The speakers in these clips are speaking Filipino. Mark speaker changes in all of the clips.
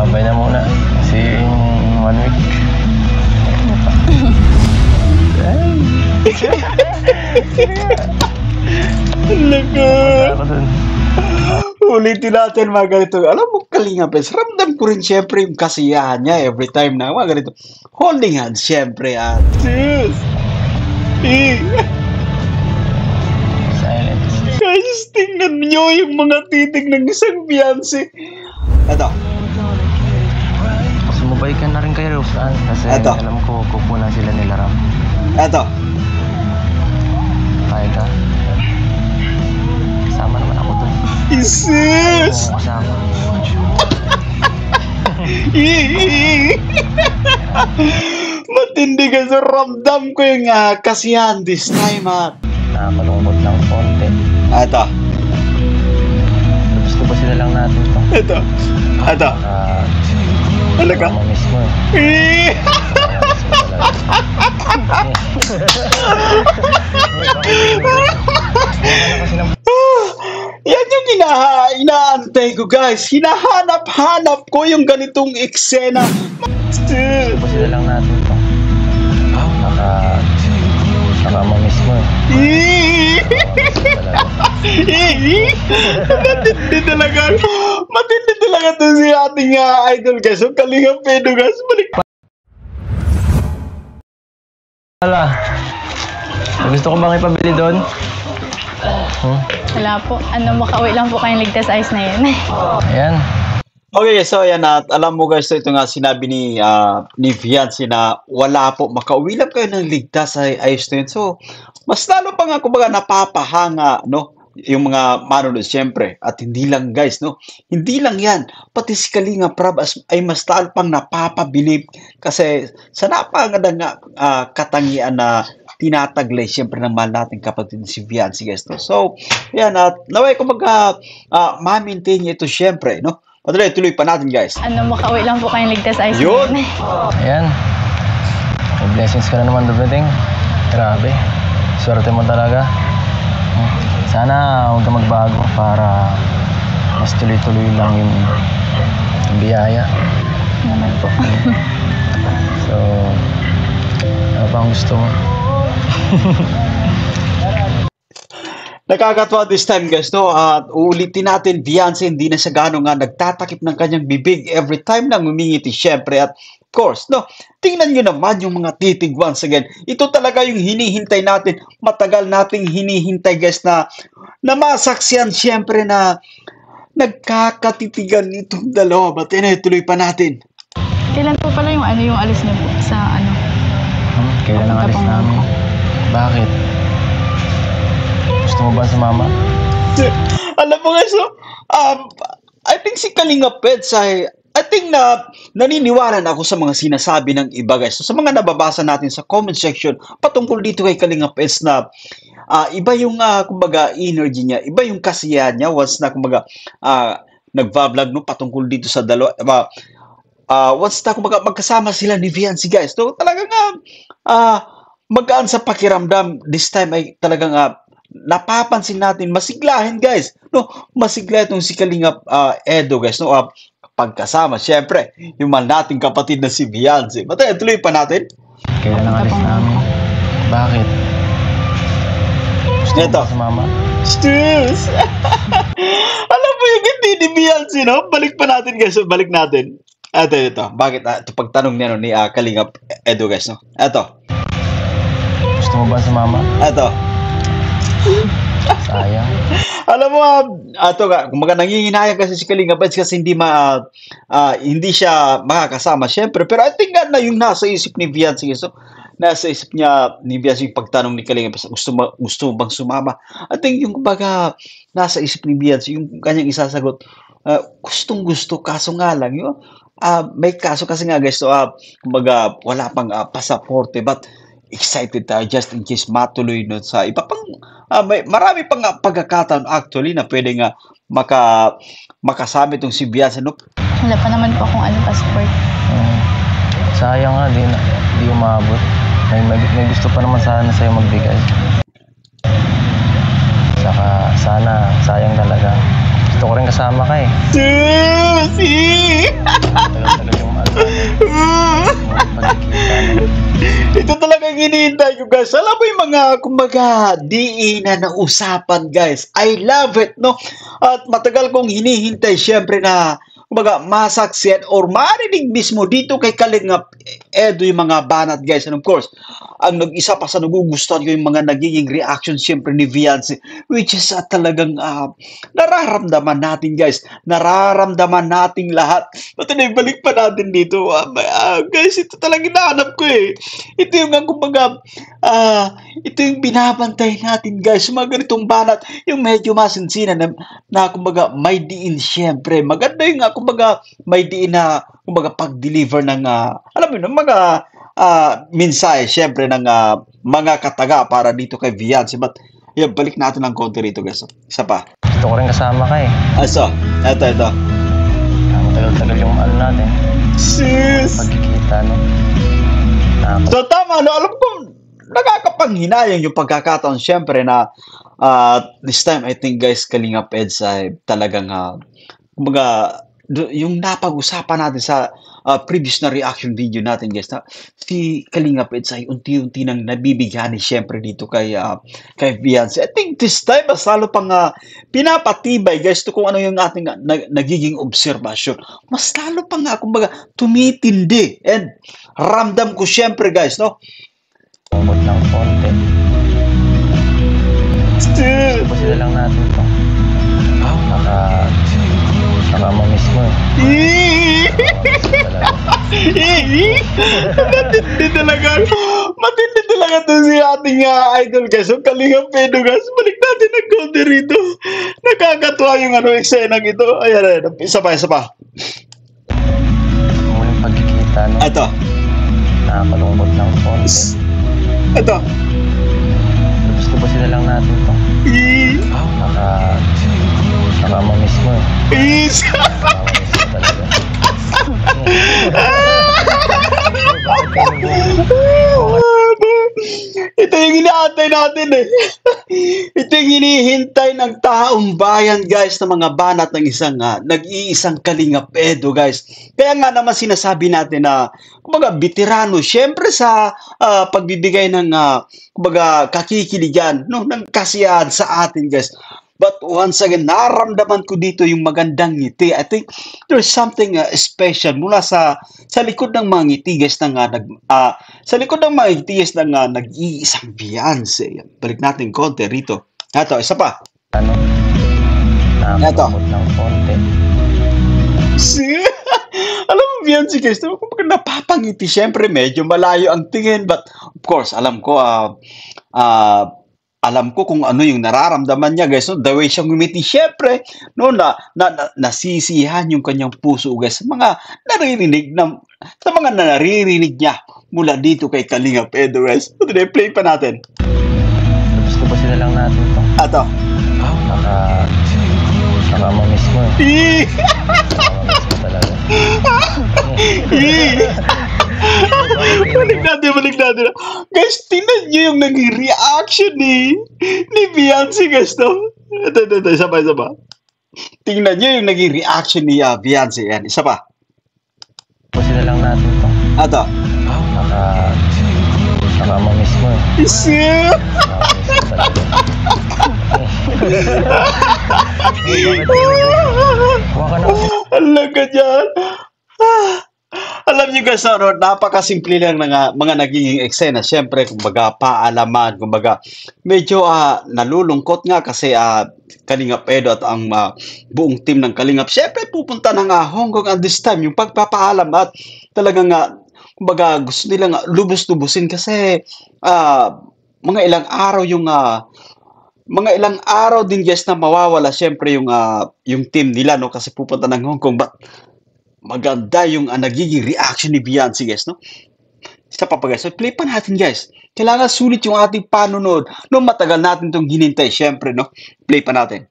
Speaker 1: Babay na muna. Kasi in 1 week.
Speaker 2: Talaga. Ulitin natin mga ganito. Alam mo, Kalinga Pets, ramdam ko rin siyempre yung kasiyahan niya every time na mga ganito. Holding hands, siyempre. Sis!
Speaker 1: Silence.
Speaker 2: Guys, tingnan nyo yung mga titig ng isang fiancé. Ito.
Speaker 1: Sumubay ka na rin kay Roseanne kasi
Speaker 2: Eto.
Speaker 1: alam ko kukunan sila nila Ram.
Speaker 2: Ito.
Speaker 1: Kaya ka? Kasama naman ako dun.
Speaker 2: Sis!
Speaker 1: Oo, kasama.
Speaker 2: Matindi ka sa ramdam ko yung kasiyahan this time.
Speaker 1: Nakakalungkot lang konti.
Speaker 2: Ito.
Speaker 1: Gusto ba sila lang natin to?
Speaker 2: Ito. Ito. Talaga?
Speaker 1: Mamiss mo eh.
Speaker 2: Yan yung inaantay ko, guys. Hinahanap-hanap ko yung ganitong eksena.
Speaker 1: Gusto ba sila lang natin to? Baka mamiss mo eh.
Speaker 2: Matindi talaga to si ating idol, guys. So, Kalinga Pedro, guys. Balik pa.
Speaker 1: Wala. Gusto ko bang ipabili doon?
Speaker 3: Wala po. Makauwi lang po kayong ligtas ice na yun.
Speaker 1: Ayan.
Speaker 2: Okay, so ayan at alam mo guys, ito nga sinabi ni Fiancé na wala po, makauwi lang kayo ng ligtas ay ayos na yun. So, mas lalo pa nga kumbaga napapahanga, no? Yung mga manonood siyempre. At hindi lang guys, no? Hindi lang yan. Pati si Kalinga Prab ay mas lalo pang napapabilib kasi sa napagandang katangian na tinataglay siyempre ng mahal nating kapatid si Fiancé guys, no? So, yan at naway kumbaga ma-maintain niya ito siyempre, no? Tuloy pa natin guys.
Speaker 3: Makauwi lang po kayong ligtas ice
Speaker 2: Yun.
Speaker 3: na yun.
Speaker 1: Ayan. May blessings ka na naman dumating. Grabe. Swerte mo talaga. Sana huwag ka magbago para mas tuloy-tuloy lang yung biyaya.
Speaker 3: Naman po.
Speaker 1: So, ano pa ang gusto mo?
Speaker 2: Nakakatawa this time guys, no? At uulitin natin, Fiancé hindi na siya gano'n nga nagtatakip ng kanyang bibig every time lang umingiti siyempre. At of course, no? Tingnan nyo naman yung mga titig once again. Ito talaga yung hinihintay natin. Matagal nating hinihintay guys na masaksiyan siyempre na nagkakatitigan itong dalawa. But tuloy pa natin.
Speaker 3: Kailan po pala yung alis niyo po sa
Speaker 1: Kailan ang alis namin? Bakit? Gusto mo ba sumama?
Speaker 2: Alam mo guys, no? I think si Kalinga Pets I think na naniniwala na ako sa mga sinasabi ng iba guys. So, sa mga nababasa natin sa comment section patungkol dito kay Kalinga Pets na iba yung kumbaga energy niya, iba yung kasiyahan niya once na kumbaga nagva-vlog no patungkol dito sa dalawa. Once na kumbaga magkasama sila ni Fiancé guys. So talagang magaan sa pakiramdam this time ay talagang napapansin natin masiglahin guys. No, masigla itong si Kalinga Edo guys, no. Pagkasama siyempre yung mahal nating kapatid na si Fiancé. Tuloy pa natin.
Speaker 1: Kailan ang alis namin? Bakit? Gusto mo
Speaker 2: Ito.
Speaker 1: ba sumama?
Speaker 2: Stus! Alam mo yung hindi ni Fiancé, no? Balik pa natin guys. Balik natin. Ito. Bakit? Ito pagtanong niya no, ni Kalinga Edo guys, no? Ito.
Speaker 1: Gusto mo ba sumama?
Speaker 2: Ito.
Speaker 1: Sayang.
Speaker 2: Alam mo, kumbaga nangihinayang kasi si Kalinga Pets kasi hindi siya makakasama siyempre. Pero I think na yung nasa isip ni Fiancé, so, nasa isip niya ni Fiancé yung pagtanong ni Kalinga Pets, gusto mo bang sumama? I think yung kumbaga nasa isip ni Fiancé, yung kanyang isasagot, gustong gusto, kaso nga lang, yun, may kaso kasi nga guys, so, kumbaga wala pang pasaporte, but excited tayo just in case matuloy no sa iba pang marami pang pagkakataon actually na pwede nga makasama itong si Fiancé, no?
Speaker 3: Wala pa naman po akong passport.
Speaker 1: Sayang nga, di umabot. May gusto pa naman sana sa'yo magbigay. Saka sana, sayang talaga. Gusto ko rin kasama ka eh.
Speaker 2: Susi! hinihintay ko, guys. Alam mo yung mga, kumbaga, na usapan, guys. I love it, no? At matagal kong hinihintay, syempre na, kumbaga, masaksiyan or marinig mismo dito kay Kalingap Edo yung mga banat, guys. And of course, ang nag-isa pa sa nagugustuhan ko yung mga nagiging reaction syempre ni Viancy, which is talagang nararamdaman natin, guys. Nararamdaman nating lahat. But balik pa natin dito. Guys, ito talagang hinahanap ko eh. Ito yung, kumbaga, ito yung binabantay natin, guys. Mga ganitong banat, yung medyo masinsinan na kumbaga, may diin syempre. Maganda yung, kumbaga, may diin na, kumbaga, pag-deliver ng, alam mo yun, mga mensahe, syempre, ng mga kataga para dito kay Viancy. But, yun, balik natin ng konti rito, guys. Isa pa.
Speaker 1: Gusto ko rin kasama ka eh.
Speaker 2: Ito.
Speaker 1: Matagal-tagal yung ano natin.
Speaker 2: Sis!
Speaker 1: Pagkikita, no?
Speaker 2: So, tama, no? Alam ko, nakakapanghinayang yung pagkakataon, syempre, na this time, I think, guys, Kalingap Eds ay talagang, kumbaga, yung napag-usapan natin sa previous na reaction video natin, guys, na si Kalingap Eds ay unti-unti nang nabibigani syempre dito kay Viancy. I think this time mas lalo pang pinapatibay, guys, to kung ano yung ating nagiging obserbasyon. Mas lalo pang kumbaga tumitindi, and ramdam ko syempre, guys, no?
Speaker 1: Umot ng konti. Gusto sila lang natin to. Baka ma-miss mo eh.
Speaker 2: Matindi talaga to si ating idol, guys. So, Kalingap Edo, guys. Balik natin ng konti rito. Nakakatuwa yung eksena ito. Ayan. Isa pa.
Speaker 1: Muling pagkikita, no?
Speaker 2: Ito.
Speaker 1: Nakakalungkot ng konti.
Speaker 2: Ito.
Speaker 1: Gusto ba sila lang natin to? Baka ma-miss mo eh.
Speaker 2: Peace! Ito yung inaantay natin eh. Ito yung hinihintay ng taong bayan, guys, ng mga banat ng nag-iisang Kalingap Edo, guys. Kaya nga naman sinasabi natin na, kumbaga, veterano, syempre sa pagbibigay ng, kumbaga, kakikiligan, no, ng kasiyahan sa atin, guys. But once again, naramdaman ko dito yung magandang ngiti. I think there's something special mula sa likod ng mga ngiti, guys, sa likod ng mga ngiti, guys, ng nag-iisang Viancy. Balik natin konti rito. Ito, isa pa.
Speaker 1: Ano? Nakakalungkot ng konti.
Speaker 2: Alam mo, Viancy, guys, napapangiti. Siyempre, medyo malayo ang tingin. But, of course, alam ko kung ano yung nararamdaman niya, guys, no? The way siyang ngumiti, syempre, no, nasisihan yung kanyang puso, guys, sa mga naririnig niya mula dito kay Kalingap Edo, guys. Play pa natin.
Speaker 1: Gusto ba sila lang natin to?
Speaker 2: Ito.
Speaker 1: Baka ma-miss mo eh. Baka ma-miss mo talaga.
Speaker 2: Balik natin. Guys, tingnan nyo yung naging reaction ni Viancy, guys, no? Ito, isa pa. Tingnan nyo yung naging reaction ni Viancy. Yan, isa pa.
Speaker 1: Gusto sila lang natin to.
Speaker 2: Ito.
Speaker 1: Baka ma-miss mo eh.
Speaker 2: Alam ka dyan. Alam niyo, guys, napakasimple lang ng mga naging eksena. Siyempre, kumbaga, paalaman, kumbaga, medyo nalulungkot nga kasi Kalingap Edo at ang buong team ng Kalingap. Siyempre, pupunta ng Hong Kong at this time, yung pagpapaalam at talagang, kumbaga, gusto nilang lubos-lubusin kasi mga ilang araw din, guys, na mawawala siyempre yung team nila, no, kasi pupunta ng Hong Kong. But maganda yung nagiging reaction ni Viancy, guys, no? Isa pa, guys. So, play pa natin, guys. Kailangan sulit yung ating panonood. No, matagal natin itong hinintay, syempre, no? Play pa natin.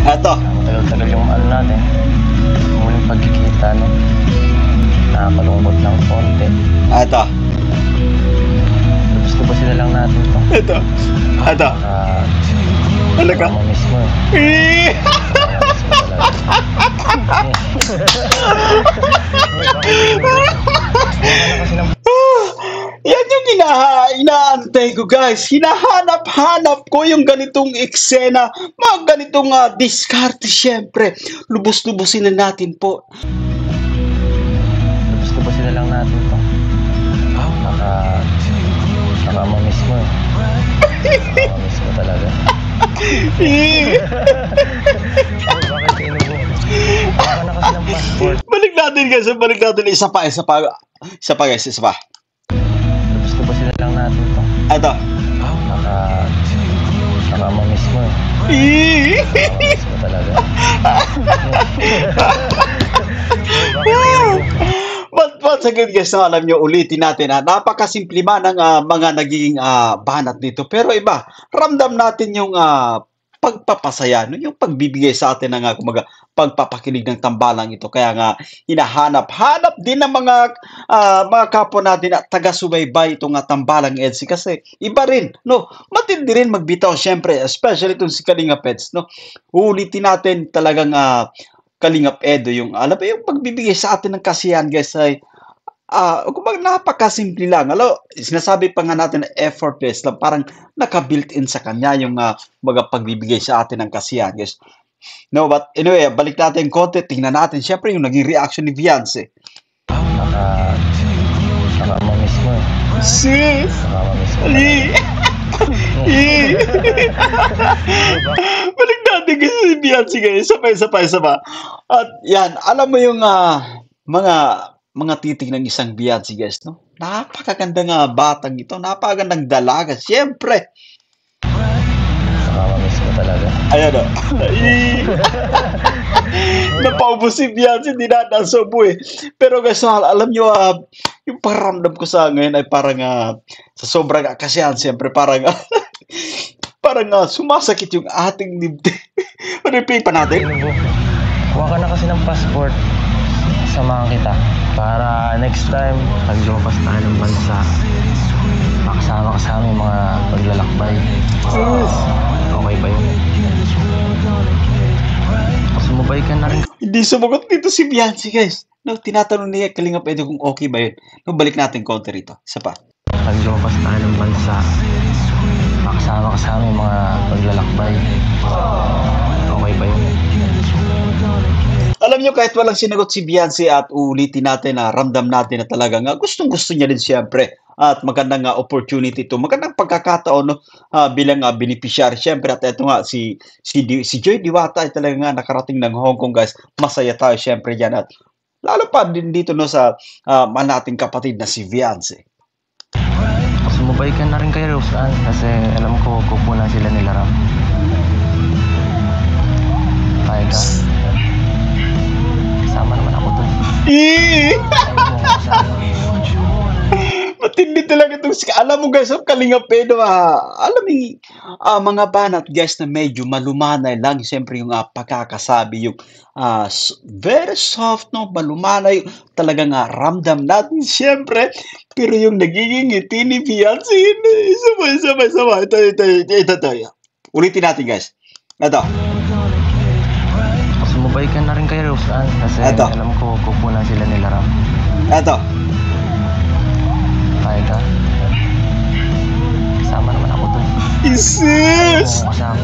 Speaker 2: Eto.
Speaker 1: Matagal-tagal yung ano natin. Muling pagkikita, no? Nakakalungkot ng konti.
Speaker 2: Eto.
Speaker 1: Gusto ba sila lang natin to?
Speaker 2: Eto. Ano ka?
Speaker 1: Ma-miss mo eh.
Speaker 2: Yan yung inaantay ko, guys. Hinahanap-hanap ko yung ganitong eksena, mga ganitong diskarte, syempre. Lubos-lubosin na natin po.
Speaker 1: Lubos-lubosin na lang natin to. Baka ma-miss mo eh. Baka ma-miss mo talaga. Bakit kayo mo? Baka na kasi ng passport.
Speaker 2: Balik natin, guys. Balik natin. Isa pa, guys. Isa pa.
Speaker 1: Lubos-lubosin na lang natin to.
Speaker 2: Ito.
Speaker 1: Baka ma-miss mo eh. Baka ma-miss mo talaga.
Speaker 2: But once again, guys, alam nyo, ulitin natin, napakasimple man ng mga nagiging banat dito. Pero iba, ramdam natin yung pagpapasaya, no? Yung pagbibigay sa atin ng pagpapakinig ng tambalang ito. Kaya nga, hinahanap-hanap din ng mga kapwa natin at taga-subaybay itong tambalang EDSI. Kasi iba rin, no? Matindi rin magbitaw, syempre, especially itong si Kalinga Pets, no? Ulitin natin talagang Kalingap Edo, yung alam mo yung pagbibigay sa atin ng kasiyahan, guys, ay kumbaga napakasimple lang. Alam, sinasabi pa nga natin na effortless lang, parang naka-built-in sa kanya yung pagbibigay sa atin ng kasiyahan, guys. No, but anyway, balik natin konti, tingnan natin syempre yung naging reaction ni Viance.
Speaker 1: Baka ma-miss mo eh.
Speaker 2: Sis!
Speaker 1: Baka ma-miss mo
Speaker 2: Balik natin kasi si Beyonce, guys. Isa pa. At yan, alam mo yung mga titig ng isang Beyonce, guys, no? Napakagandang batang ito. Napakagandang dalaga. Siyempre.
Speaker 1: Baka ma-miss mo talaga.
Speaker 2: Ayan o. Napaubos si Beyonce, hindi na nasobo eh. Pero guys, alam nyo, yung paramdam ko sa ngayon ay parang sa sobrang kasiyahan, siyempre parang parang sumasakit yung ating dibdib. Replay pa natin.
Speaker 1: Kuha ka na kasi ng passport. Samahan kita. Para next time, pag lumabas tayo ng bansa, makasama ka sa aming mga paglalakbay. Okay ba yun? Sumubay ka na rin.
Speaker 2: Hindi sumagot dito si Beyonce, guys. No, tinatanong niya Kalingap Edo kung okay ba yun. No, balik natin konti rito. Isa pa.
Speaker 1: Pag lumabas tayo ng bansa, makasama ka sa aming mga paglalakbay. Okay ba yun?
Speaker 2: Alam nyo, kahit walang sinagot si Beyonce at ulitin natin na ramdam natin na talagang gustong-gusto niya din siyempre. At magandang opportunity to, magandang pagkakataon, no, bilang beneficiary siyempre. At ito nga, si Joy Diwata ay talagang nakarating ng Hong Kong, guys. Masaya tayo siyempre dyan. At lalo pa din dito, no, sa nating kapatid na si Beyonce.
Speaker 1: Sumubay ka na rin kay Roseanne kasi alam ko kukunan sila nila Ram. Kaya ka? Kasama naman ako doon.
Speaker 2: Matindi talaga itong alam mo, guys, Kalingap Edo, alam mo, mga banat, guys, na medyo malumanay lang, siyempre yung pagkakasabi, yung very soft, no, malumanay, talagang ramdam natin, siyempre, pero yung nagiging ngiti ni Beyonce, sama. Ito. Ulitin natin, guys. Ito.
Speaker 1: Sumubay ka na rin kay Roseanne kasi alam ko kukunan sila nila Ram.
Speaker 2: Ito.
Speaker 1: Kaya ka? Kasama naman ako doon.
Speaker 2: Isis!
Speaker 1: Kasama.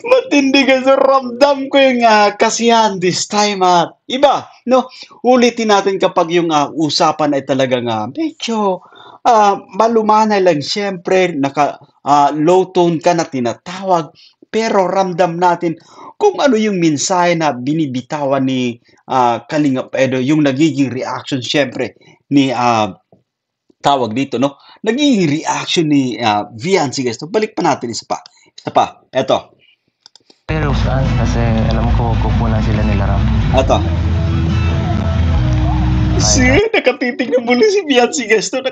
Speaker 2: Matindi, guys, ramdam ko yung kasiyahan this time. Iba, no? Ulitin natin kapag yung usapan ay talagang medyo malumanay lang, siyempre, low tone ka na tinatawag, pero ramdam natin kung ano yung mensahe na binibitawan ni Kalingap Edo, yung nagiging reaction, siyempre, ni tawag dito, no? Nagiging reaction ni Beyonce, guys. So, balik pa natin isa pa. Eto.
Speaker 1: Kay Roseanne kasi alam ko kukunan sila nila Ram.
Speaker 2: Eto. Nakatitig na muli si Beyonce, guys. No?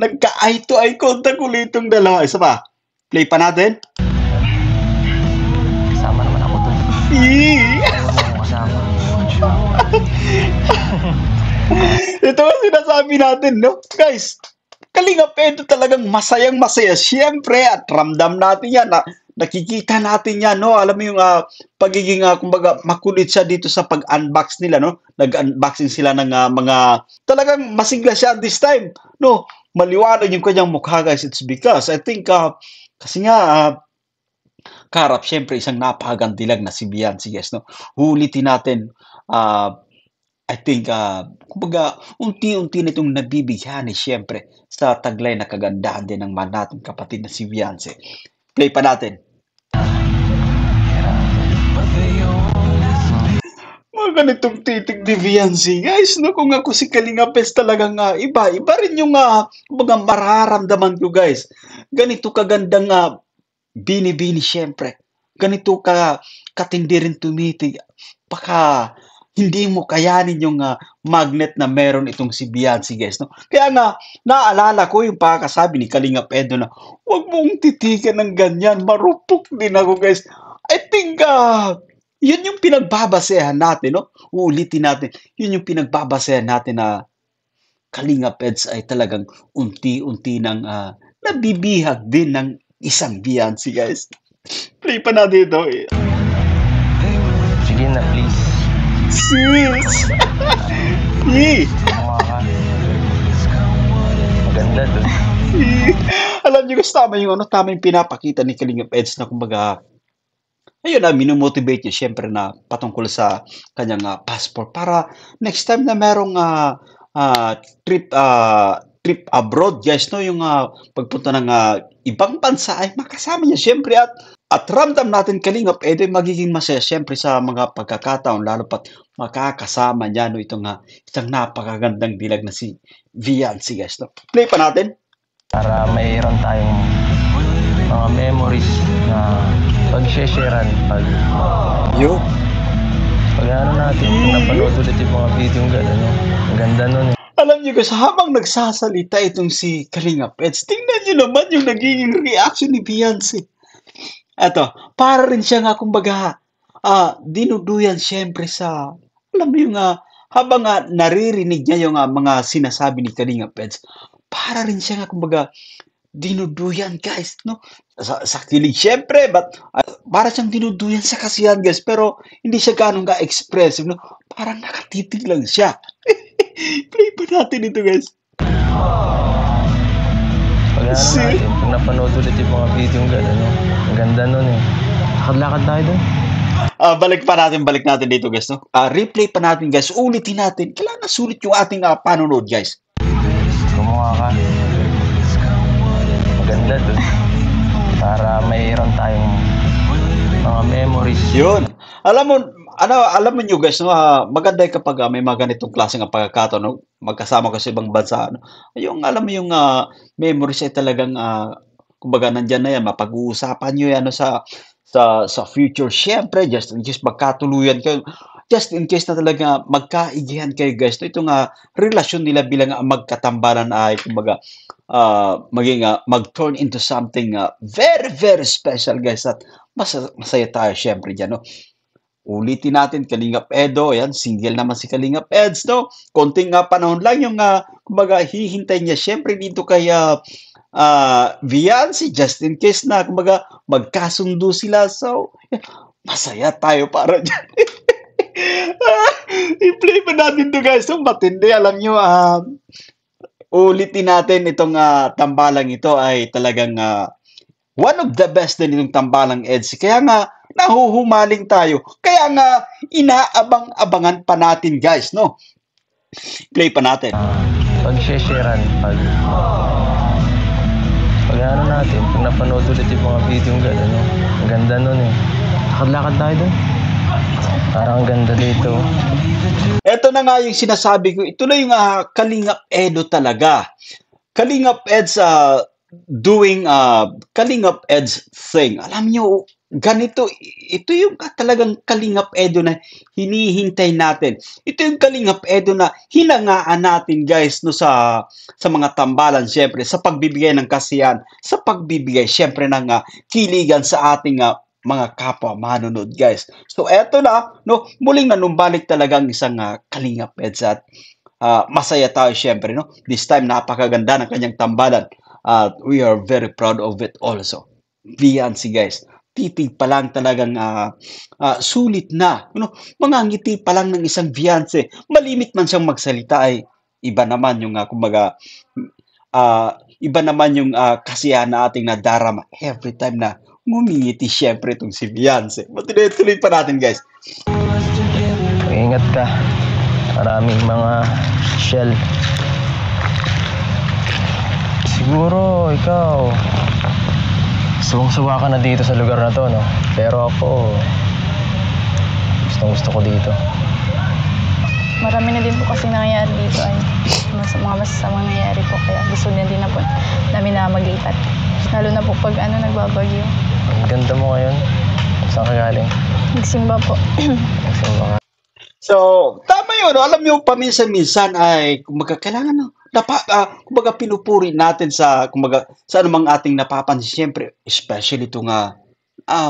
Speaker 2: Nagka-eye to eye contact ulit itong dalawa. Isa pa. Play pa natin.
Speaker 1: Kasama naman ako doon. Kasama.
Speaker 2: Ito ang sinasabi natin, no? Guys, Kalingap Edo talagang masayang-masaya. Siyempre, at ramdam natin yan na nakikita natin yan, no? Alam mo yung pagiging, kumbaga, makulit siya dito sa pag-unbox nila, no? Nag-unboxing sila ng mga, talagang masigla siya this time, no? Maliwanag yung kanyang mukha, guys. It's because, I think, kasi nga, Karap, syempre, isang napakagantilag na si Beyonce, guys, no? Hulitin natin, I think, kumbaga, unti-unti na itong nabibigyan syempre, sa taglay na kagandahan din ng man nating kapatid na si Beyonce. Play pa natin. Mga ganitong titig ni Beyonce, guys, no? Kung ako si Kalinga Pes talagang iba rin yung kumbaga mararamdaman ko, guys. Ganito kagandang bini-bini, syempre. Ganito katindi rin tumitig. Baka hindi mo kayanin yung magnet na meron itong si Beyonce, guys, no? Kaya nga, naalala ko yung pagkasabi ni Kalinga Edo na, huwag mong titigan ng ganyan, marupok din ako, guys. I think, yun yung pinagbabasehan natin, no? Uulitin natin, yun yung pinagbabasehan natin na Kalinga Peds ay talagang unti-unti nang nabibihag din ng isang Beyonce, guys. Play pa natin ito.
Speaker 1: Sige na, please.
Speaker 2: Sis! Eh,
Speaker 1: Gumawa ka. Maganda dun.
Speaker 2: Alam niyo guys, tama yung pinapakita ni Kalinga Peds na kumbaga, ayun minomotivate niya syempre na patungkol sa kanyang passport para next time na merong trip abroad, guys, no, yung pagpunta ng ibang bansa ay makasama niya syempre at ramdam natin Kalingap Edo ay magiging masaya syempre sa mga pagkakataon lalo pat makakasama niya no itong isang napakagandang dilag na si Beyonce, guys, no. Play pa natin.
Speaker 1: Para mayroon tayong mga memories na pag-sharean
Speaker 2: Yo.
Speaker 1: pag ano natin, kung napanood ulit yung mga video ng gano'n, no? Ang ganda nun eh.
Speaker 2: Alam niyo guys, habang nagsasalita itong si Kalinga Peds, tingnan niyo naman yung nagiging reaction ni Beyonce. Eto, para rin siya nga kumbaga, dinuduyan syempre sa, alam mo yung, habang naririnig niya yung mga sinasabi ni Kalinga Peds, para rin siya nga kumbaga, dinuduyan, guys, no? Sa kilig syempre, but para siyang dinuduyan sa kasiyahan, guys, pero hindi siya ganun ka-expressive, no? Parang nakatitig lang siya. Play pa natin ito, guys.
Speaker 1: Pag ano natin, kung napanood ulit yung mga video ng gano'n, no? Ang ganda nun eh. Lakad-lakad tayo dun.
Speaker 2: Balik natin dito, guys, no? Replay pa natin, guys. Ulitin natin. Kailangan sulit yung ating panonood, guys.
Speaker 1: Gumawa ka. Maganda dun. Para mayroon tayong mga memories.
Speaker 2: Yun. Alam mo nyo, guys, no, maganda yung kapag may mga ganitong klaseng pagkakataon, no? Magkasama ka sa ibang bansa, no? Yung, alam mo yung memories ay talagang, kumbaga, nandyan na yan, mapag-uusapan nyo yan, no, sa future. Siyempre, just in case magkatuluyan kayo, just in case na talaga magkaigihan kayo, guys, no? Itong relasyon nila bilang magkatambalan ay, kumbaga, maging mag-turn into something very, very special, guys, at masaya tayo, siyempre, dyan, no? Ulitin natin, Kalingap Edo, ayan, single naman si Kalingap Eds, no? Konting panahon lang yung, kumbaga, hihintay niya, syempre, dito kay Beyonce, just in case na, kumbaga, magkasundo sila, so, masaya tayo para dyan. I-play pa natin to, guys, so, matindi, alam nyo, ulitin natin itong tambalang ito ay talagang, one of the best din itong tambalang Eds, kaya nga, nahuhumaling tayo. Kaya nga, inaabang-abangan pa natin, guys, no? Play pa natin.
Speaker 1: Pag-sharean, pag ano natin, kung napanood ulit yung mga video ng gano'n, no? Ang ganda nun eh. Lakad-lakad tayo dun. Parang ang ganda dito.
Speaker 2: Ito na nga yung sinasabi ko. Ito na yung Kalingap Edo talaga. Kalingap Ed's doing Kalingap Ed's thing. Alam nyo, ganito, ito yung talagang Kalingap Edo na hinihintay natin. Ito yung Kalingap Edo na hinangaan natin, guys, no, sa mga tambalan, syempre, sa pagbibigay ng kasiyahan, sa pagbibigay, syempre, ng kiligan sa ating mga kapwa manunod, guys. So, eto na, no, muling nanumbalik talagang isang Kalingap Eds at masaya tayo, syempre, no. This time, napakaganda ng kanyang tambalan. We are very proud of it also. Beyonce, guys. titig pa lang talagang sulit na. Mga ngiti pa lang ng isang fiancé, malimit man siyang magsalita ay iba naman yung kumbaga iba naman yung kasiyahan na ating nadarama every time na ngumingiti siyempre itong si fiancé. Matuloy-tuloy pa natin guys.
Speaker 1: Ingat ka. Maraming mga shell. Siguro ikaw suwang-suwa ka na dito sa lugar na to, no? Pero ako gustong-gusto ko dito.
Speaker 3: Marami na din po kasi nangyayari dito ay mga masasamang nangyayari po. Kaya gusto niya din na po namin na maglipat. Lalo na po pag nagbabagyo.
Speaker 1: Ang ganda mo ngayon. Saan ka galing?
Speaker 3: Nagsimba po.
Speaker 1: Nagsimba ka.
Speaker 2: So, tama yun. Alam nyo, paminsan-minsan ay kumbaga kailangan kumbaga pinupuri natin sa anumang ating napapansin. Siyempre, especially itong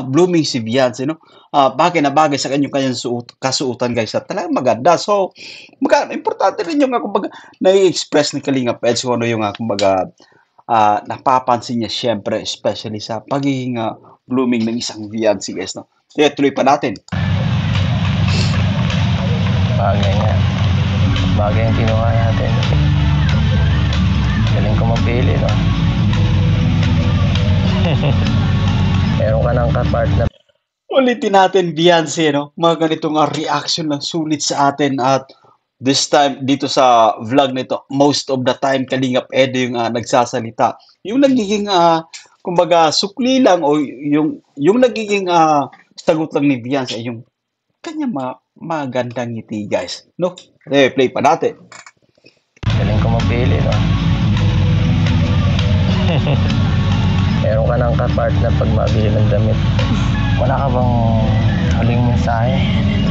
Speaker 2: blooming si Beyonce, no? Bagay na bagay sa kanyang kasuotan, guys, at talagang maganda. So, importante rin yung kumbaga nai-express ni Kalinga Peds kung ano yung kumbaga napapansin niya, siyempre, especially sa pagiging blooming ng isang Beyonce, guys, no? Kaya tuloy pa natin.
Speaker 1: Bagay nga. Bagay ang kinuha natin. Galing ko mapili, no? Meron ka ng kapartner.
Speaker 2: Ulitin natin, Beyonce, no? Mga ganitong reaction lang sulit sa atin at this time, dito sa vlog nito, most of the time, Kalingap Edo yung nagsasalita. Yung nagiging, kumbaga, sukli lang o yung nagiging sagot lang ni Beyonce ay yung kanya magandang ngiti, guys. No? Play pa natin.
Speaker 1: Galing ko mapili, no? Meron ka ng kapartner pag mabili ng damit. Wala ka bang huling mensahe?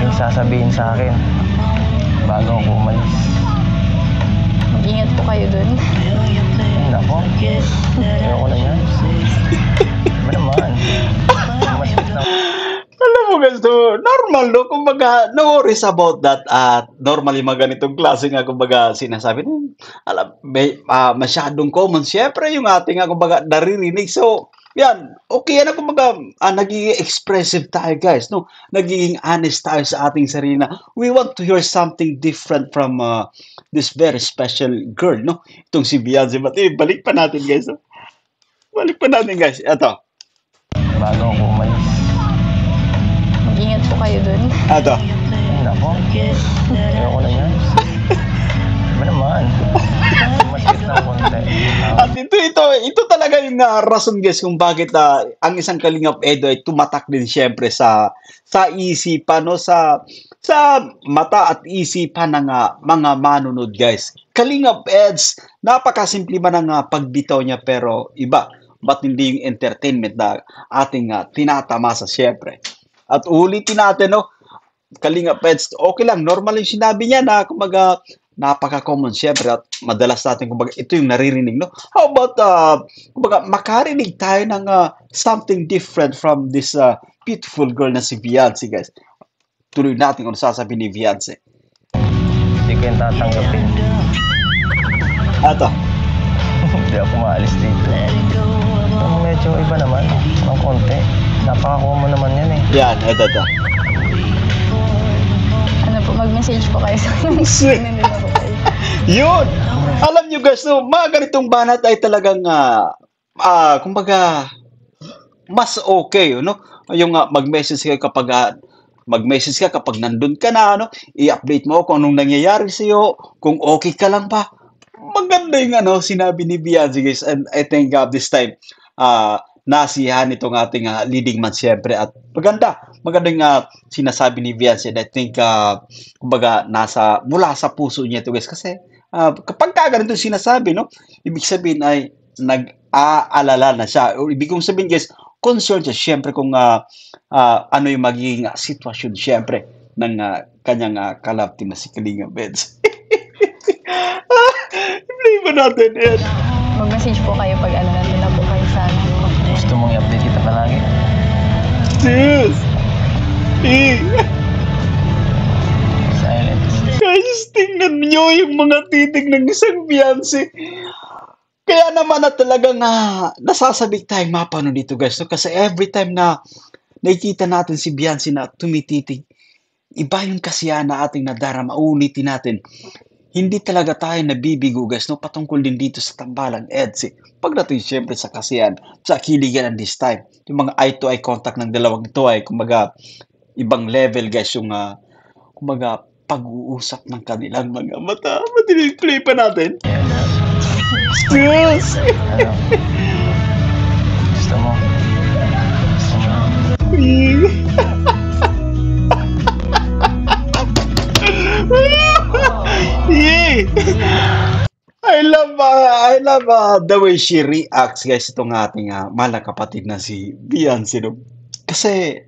Speaker 1: Yung sasabihin sa akin bago ako umalis?
Speaker 3: Mag-ingat po kayo dun.
Speaker 1: Ay, nako. Ayoko na yan. Ba naman? Masip na.
Speaker 2: Alam mo guys, normal, no? Kumbaga, no worries about that. At normally, mga ganitong klase nga, kumbaga, sinasabi, masyadong common. Siyempre, yung ating, kumbaga, naririnig. So, yan, okay yan, kumbaga, nagiging expressive tayo, guys, no? Nagiging honest tayo sa ating sarili na we want to hear something different from this very special girl, no? Itong si Beyonce. Balik pa natin, guys. No? Balik pa natin, guys. Ito.
Speaker 1: Bago ako umalis.
Speaker 3: Mag-ingat po kayo dun.
Speaker 2: Ito.
Speaker 1: Ay, nako. Ayoko na yan. Ba naman? Masip na konti.
Speaker 2: At ito talaga yung rason, guys, kung bakit ang isang Kalingap Edo ay tumatak din siyempre sa isipan, no? Sa mata at isipan ng mga manunod, guys. Kalingap Eds, napakasimple man ang pagbitaw niya pero iba. Ba't hindi yung entertainment na ating tinatamasa siyempre. At ulitin natin, no? Kalingap Eds, okay lang, normal yung sinabi niya na kumbaga napaka-common siyempre at madalas natin kumbaga ito yung naririnig, no? How about kumbaga makarinig tayo ng something different from this beautiful girl na si Beyonce, guys. Tuloy natin kung sasabihin ni Beyonce.
Speaker 1: Hindi ko yung tatanggapin.
Speaker 2: Ato.
Speaker 1: Hindi ako maalis dito. Medyo iba naman. Ang konti. Napaka-common naman yan eh.
Speaker 2: Yan, ito.
Speaker 3: Ano po, mag-message po kayo sa akin. Nandun po kayo.
Speaker 2: Yun! Alam nyo, guys, no, mga ganitong banat ay talagang kumbaga mas okay, no? Yung mag-message ka kapag nandun ka na, no? I-update mo kung anong nangyayari sa iyo, kung okay ka lang ba. Maganda yung sinabi ni Beyonce, guys, and I think this time nasiyahan itong ating leading man siyempre at magandang sinasabi ni Beyonce, and I think kumbaga mula sa puso niya ito, guys, kasi kapag ganito sinasabi, no, ibig sabihin ay nag-aalala na siya, o ibig kong sabihin, guys, concerned siya siyempre kung ano yung magiging sitwasyon siyempre ng kanyang kalab team na si Kalinga Peds. Play ba natin yan?
Speaker 3: Mag-message po kayo pag nandun na po kayo sa
Speaker 1: Gusto mong i-update kita palagi?
Speaker 2: Sis!
Speaker 1: Silence.
Speaker 2: Guys, tingnan nyo yung mga titig ng isang Beyonce. Kaya naman na talagang nasasabik tayong mapanood dito guys. No? Kasi every time na nakikita natin si Beyonce na tumititig, iba yung kasiyahan na ating nadarama. Uulitin natin. Hindi talaga tayo nabibigo guys. No? Patungkol din dito sa tambalang EDSI. Pagdating siyempre sa kasiyahan, sa kiligan and this time. Yung mga eye-to-eye contact ng dalawang ito ay kumbaga ibang level guys. Yung kumbaga pag-uusap ng kanilang mga mata. Matinig-play pa natin. Yes!
Speaker 1: Ano? Gusto mo? Gusto mo?
Speaker 2: Yeah. I love the way she reacts guys itong ating mahal na kapatid na si Beyonce. No? Kasi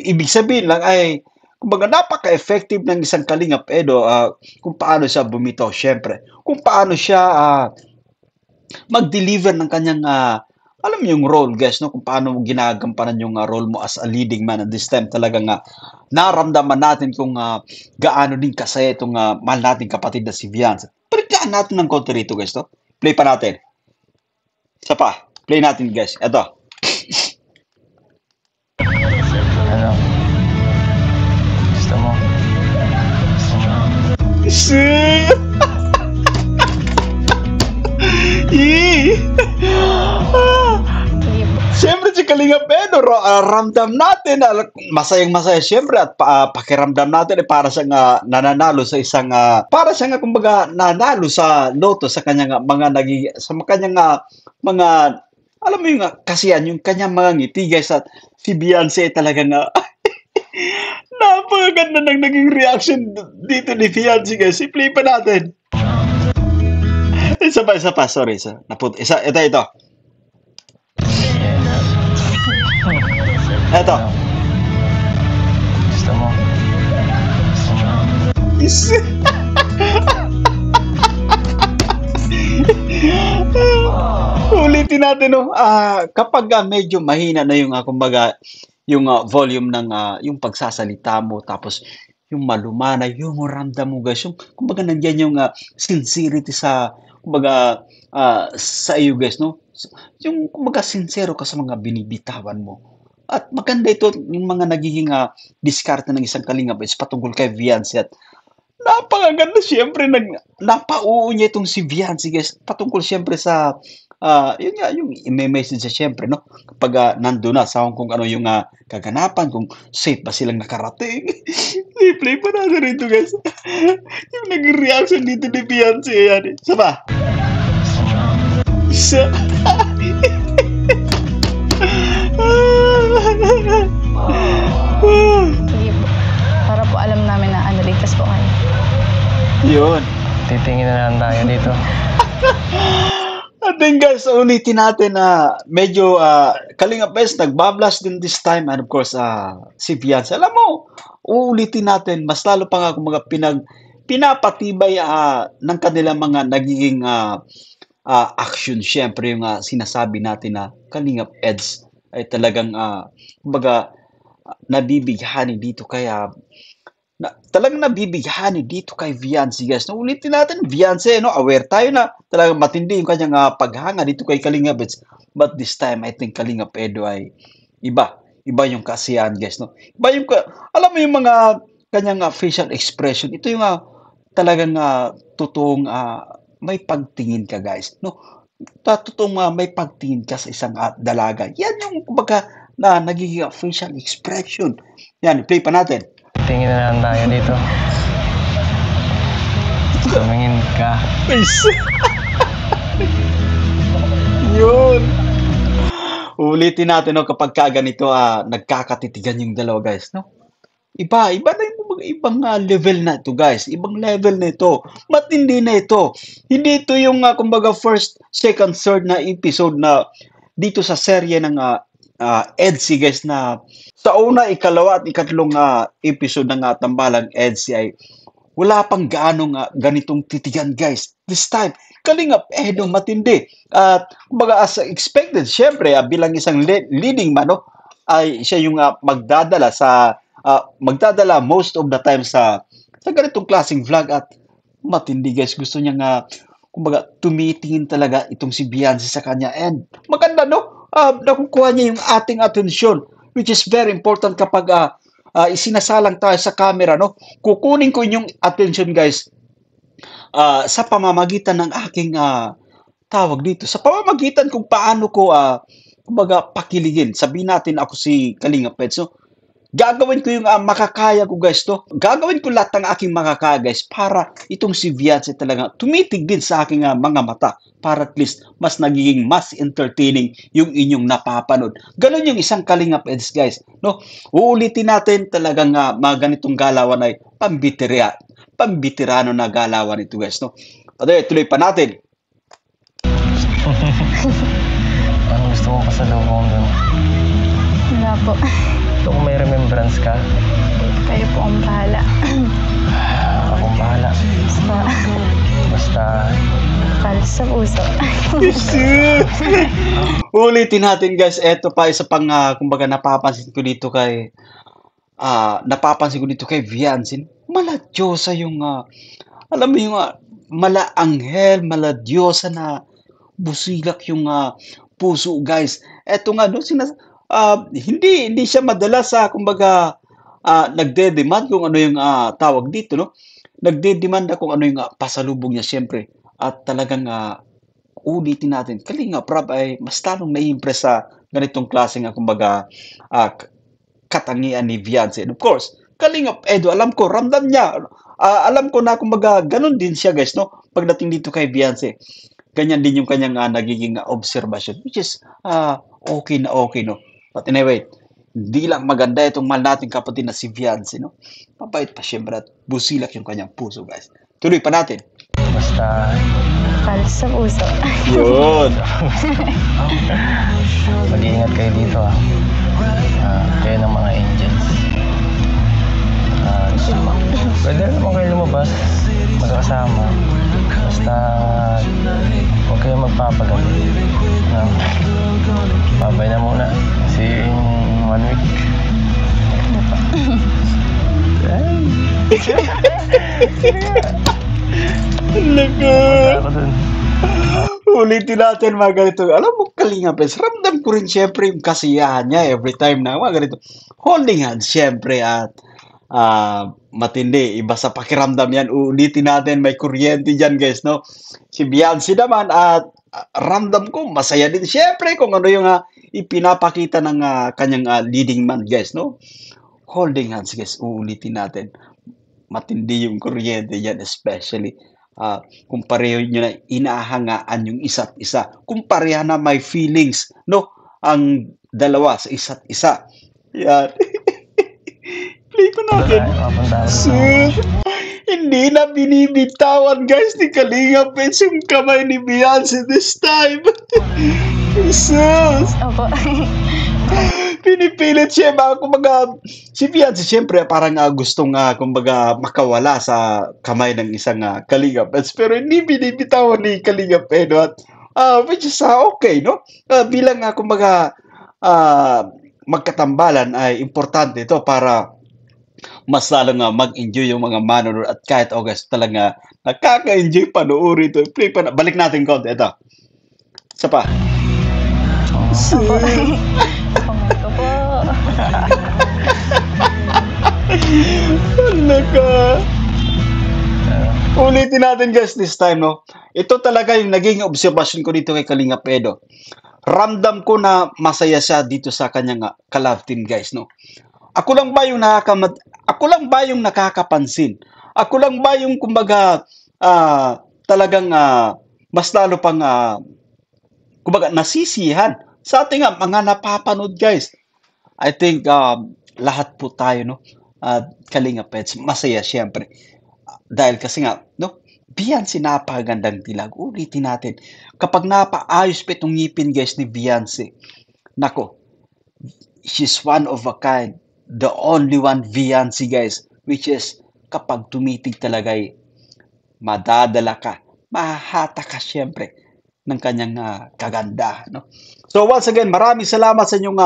Speaker 2: ibig sabihin lang ay kumbaga napaka-effective ng isang Kalingap Edo kung paano siya bumitaw syempre. Kung paano siya mag-deliver ng kanyang alam mo yung role guys no kung paano mo ginagampanan yung role mo as a leading man at this time talagang naramdaman natin kung gaano din kasaya itong mahal nating kapatid na si Beyonce. Balikan natin ng konti rito guys no. Play pa natin. Isa pa. Play natin guys. Ito.
Speaker 1: Ano? Gusto mo? Gusto mo?
Speaker 3: Sige po.
Speaker 2: Siyempre si Kalingap Edo, ramdam natin, masayang-masaya siyempre at pakiramdam natin para siyang nananalo sa isang, para siyang kumbaga nanalo sa loto sa kanyang sa kanyang mga, alam mo yung kasiyan, yung kanyang mga ngiti guys at si Beyonce talagang napakaganda ng naging reaction dito ni Beyonce guys. I-play pa natin. Isa pa, sorry. Ito. Eto.
Speaker 1: Ano? Gusto mo? Gusto mo?
Speaker 2: Ulitin natin no. Kapag medyo mahina na yung kumbaga yung volume ng yung pagsasalita mo tapos yung malumanay, yung ramdam mo guys, yung kumbaga nandiyan yung sincerity sa kumbaga sa iyo guys no. Yung kumbaga sincero ka sa mga binibitawan mo. At maganda ito yung mga nagiging diskarte ng isang Kalingap is patungkol kay Beyonce at napakaganda siyempre napauo niya itong si Beyonce guys patungkol siyempre sa yun nga yung i-message niya siyempre no kapag nandun na sa Hong Kong ano yung kaganapan kung safe ba silang nakarating. I-play pa natin rito guys. Yung naging reaction dito ni Beyonce yan. Isa pa. Isa.
Speaker 3: Sige po. Para po alam namin na ligtas po kayo.
Speaker 2: Yun.
Speaker 1: Titingin na lang tayo dito.
Speaker 2: At then guys, ulitin natin na medyo Kalingap Best nagbablas din this time and of course si Beyonce. Alam mo, uulitin natin mas lalo pa nga kumaga pinapatibay ng kanilang mga nagiging action. Syempre yung sinasabi natin na Kalingap Eds ay talagang kumbaga nabibighani dito kaya talagang nabibighani dito kay Beyonce guys. No, ulitin natin Beyonce no, aware tayo na talagang matindi yung kanyang paghanga dito kay Kalingap Eds. But this time I think Kalingap Edo ay iba yung kasiyahan guys no. Iba yung alam mo yung mga kanyang facial expression. Ito yung talagang totoong may pagtingin ka guys no. Totoong may pagtingin ka sa isang dalaga. Yan yung kumbaga na nagiging facial expression. Yan, play pa natin.
Speaker 1: Tingin na lang tayo dito. Tumingin ka.
Speaker 2: Nice. Yun. Ulitin natin no kapag ganito nagkakatitigan yung dalawa guys no. Iba na yung ibang level na ito guys. Ibang level na ito. Matindi na ito. Hindi ito yung kumbaga first, second, third na episode na dito sa serye ng EDSI guys na sa una, ikalawa at ikatlong episode ng Tambalang EDSI ay wala pang ganitong titigan guys. This time, Kalingap Edo matindi. At kumbaga as expected, syempre bilang isang leading man no, ay siya yung magdadala most of the time sa ganitong klaseng vlog at matindi guys. Gusto niya kumbaga, tumitingin talaga itong si Beyonce sa kanya. And maganda, no? Nakukuha niya yung ating atensyon, which is very important kapag isinasalang tayo sa camera, no? Kukunin ko yung attention, guys, sa pamamagitan ng aking tawag dito, sa pamamagitan kung paano ko kumbaga pakiligin. Sabihin natin ako si Kalinga Pets, no? Gagawin ko yung makakaya ko, guys, to. Gagawin ko lahat ng aking makakaya, guys, para itong si Beyonce talaga tumitig din sa aking mga mata para at least mas nagiging mas entertaining yung inyong napapanood. Ganon yung isang Kalinga Pets, guys, no? Uulitin natin talagang mga ganitong galawan ay pambitirano na galawan ito, guys, no? Tuloy pa natin.
Speaker 1: Ano gusto mo pasalubong doon?
Speaker 3: Wala po.
Speaker 1: Ito kung may remembrance ka,
Speaker 3: Kayo po ang bahala.
Speaker 1: akong bahala. Basta,
Speaker 3: Kalis sa puso.
Speaker 2: Ulitin natin, guys. Eto pa isa pang kumbaga napapansin ko dito kay Beyonce. Maladyosa yung alam mo yung mala anghel, maladyosa na busilak yung puso, guys. Eto nga, no, hindi siya madalas kumbaga nagde-demand kung ano yung tawag dito, no? Nagde-demand kung ano yung pasalubong niya, siyempre. At talagang ulitin natin, Kalinga Prab ay mas talong nai-impress sa ganitong klase nga kumbaga katangian ni Beyonce. And of course, Kalinga Edo, alam ko, ramdam niya. Alam ko na kumbaga ganun din siya, guys, no? Pagdating dito kay Beyonce, ganyan din yung kanyang nagiging observation, which is okay na okay, no? But anyway, hindi lang maganda itong mahal nating kapatid na si Beyonce, no? Mabait pa siyempre at busilak yung kanyang puso, guys. Tuloy pa natin.
Speaker 1: basta,
Speaker 3: Kalis sa puso.
Speaker 2: Yun.
Speaker 1: mag-iingat kayo dito kayo ng mga angels. Pwede naman kayo lumabas, magkakasama. Basta, huwag kayo magpapagali. Babay na muna. See you in 1 week. Ako dun.
Speaker 2: Ulitin natin mga ganito. Alam mo, Kalinga Pets, ramdam ko rin siyempre yung kasiyahan niya every time na mga ganito. Holding hands, siyempre, at matindi. Iba sa pakiramdam yan. Ulitin natin, may kuryente dyan, guys, no? Si Beyonce naman, at ramdam ko, masaya din, siyempre, kung ano yung ipinapakita ng kanyang leading man, guys, no? Holding hands, guys, uulitin natin. Matindi yung kuryente dyan, especially kung pareho nyo na inahangaan yung isa't isa. Kung pareha na may feelings, no? Ang dalawa sa isa't isa. Yan. Play ko natin. Sus, hindi na binibitawan, guys, ni Kalinga Pets yung kamay ni Beyonce this time. Sus.
Speaker 3: Opo.
Speaker 2: Pinipilit siya, kumbaga, si Beyonce siyempre parang gustong kumbaga makawala sa kamay ng isang Kalinga Pets, pero hindi binibitawan ni Kalinga Pets, at which is okay, no? Bilang kumbaga magkatambalan ay importante ito para mas lalong mag-enjoy yung mga manonood, at kahit August talaga nakaka-enjoy panoorin ito. Play pa na. Balik natin konti. Ito. Isa pa.
Speaker 3: Opo. Kamay ko po.
Speaker 2: Naka. Ulitin natin, guys, this time, no? Ito talaga yung naging observation ko dito kay Kalinga Pedo. Ramdam ko na masaya siya dito sa kanyang ka-love team, guys, no? Ako lang ba yung nakakapansin? Ako lang ba yung kumbaga talagang mas lalo pang kumbaga nasisihan sa ating mga napapanood, guys? I think lahat po tayo, no? Kalinga Pets, masaya siyempre. Dahil kasi nga, no? Beyonce, napakagandang dilag. Ulitin natin. Kapag napaayos pa itong ngipin, guys, ni Beyonce, nako, she's one of a kind. The only one Beyonce, guys, which is kapag tumitig talaga ay madadala ka, mahahata ka siyempre ng kanyang kaganda, no? So once again, maraming salamat sa inyong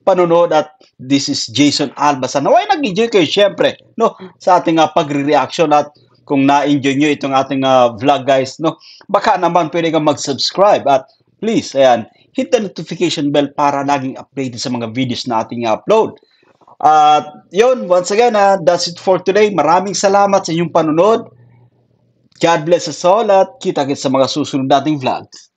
Speaker 2: panonood, at this is Jason Albasan. Naway nag-enjoy kayo siyempre, no, sa ating pagre-reaction, at kung na-enjoy nyo itong ating vlog guys, no, baka naman pwede kang mag-subscribe at please, ayan, hit the notification bell para laging updated sa mga videos na ating upload. At yun, once again, that's it for today. Maraming salamat sa inyong panunod. God bless us all at kita-kits sa mga susunod nating vlogs.